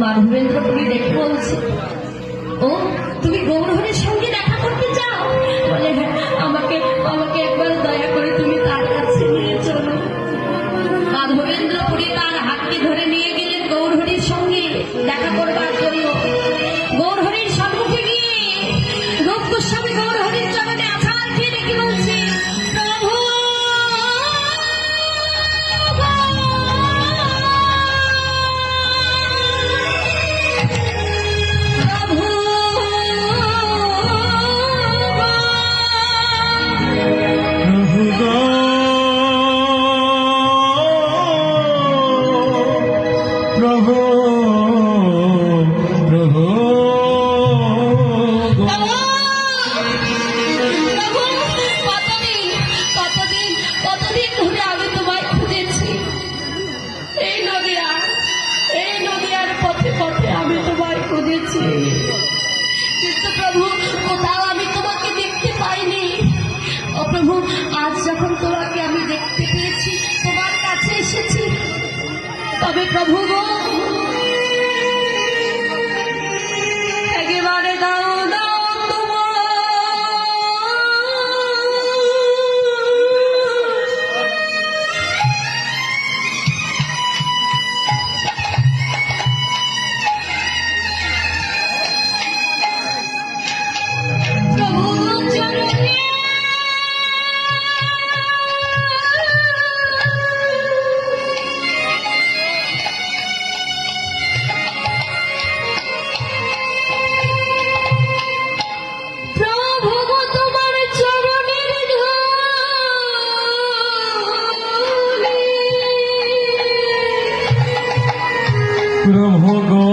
মাধবেন্দ্রপুরী দেখে বলছে, ও তুমি গৌরহরির সঙ্গে দেখা করতে চাও? বলে হ্যাঁ, আমাকে আমাকে একবার দয়া করে তুমি তার কাছে নিয়ে চলো। মাধবেন্দ্রপুরী তার হাতকে ধরে নিয়ে গেলেন গৌরহরির সঙ্গে দেখা করবার জন্য। গৌরহরির সম্মুখে গিয়ে রূপ গোস্বামী গৌরহরির চরণে আছাড় খেয়ে রেখে বলছে, প্রভু কিন্তু প্রভু কোথাও আমি তোমাকে দেখতে পাইনি। ও প্রভু, আজ যখন তোমাকে আমি দেখতে পেয়েছি, তোমার কাছে এসেছি, তবে প্রভু গো একেবারে দাও দাও প্রভু গো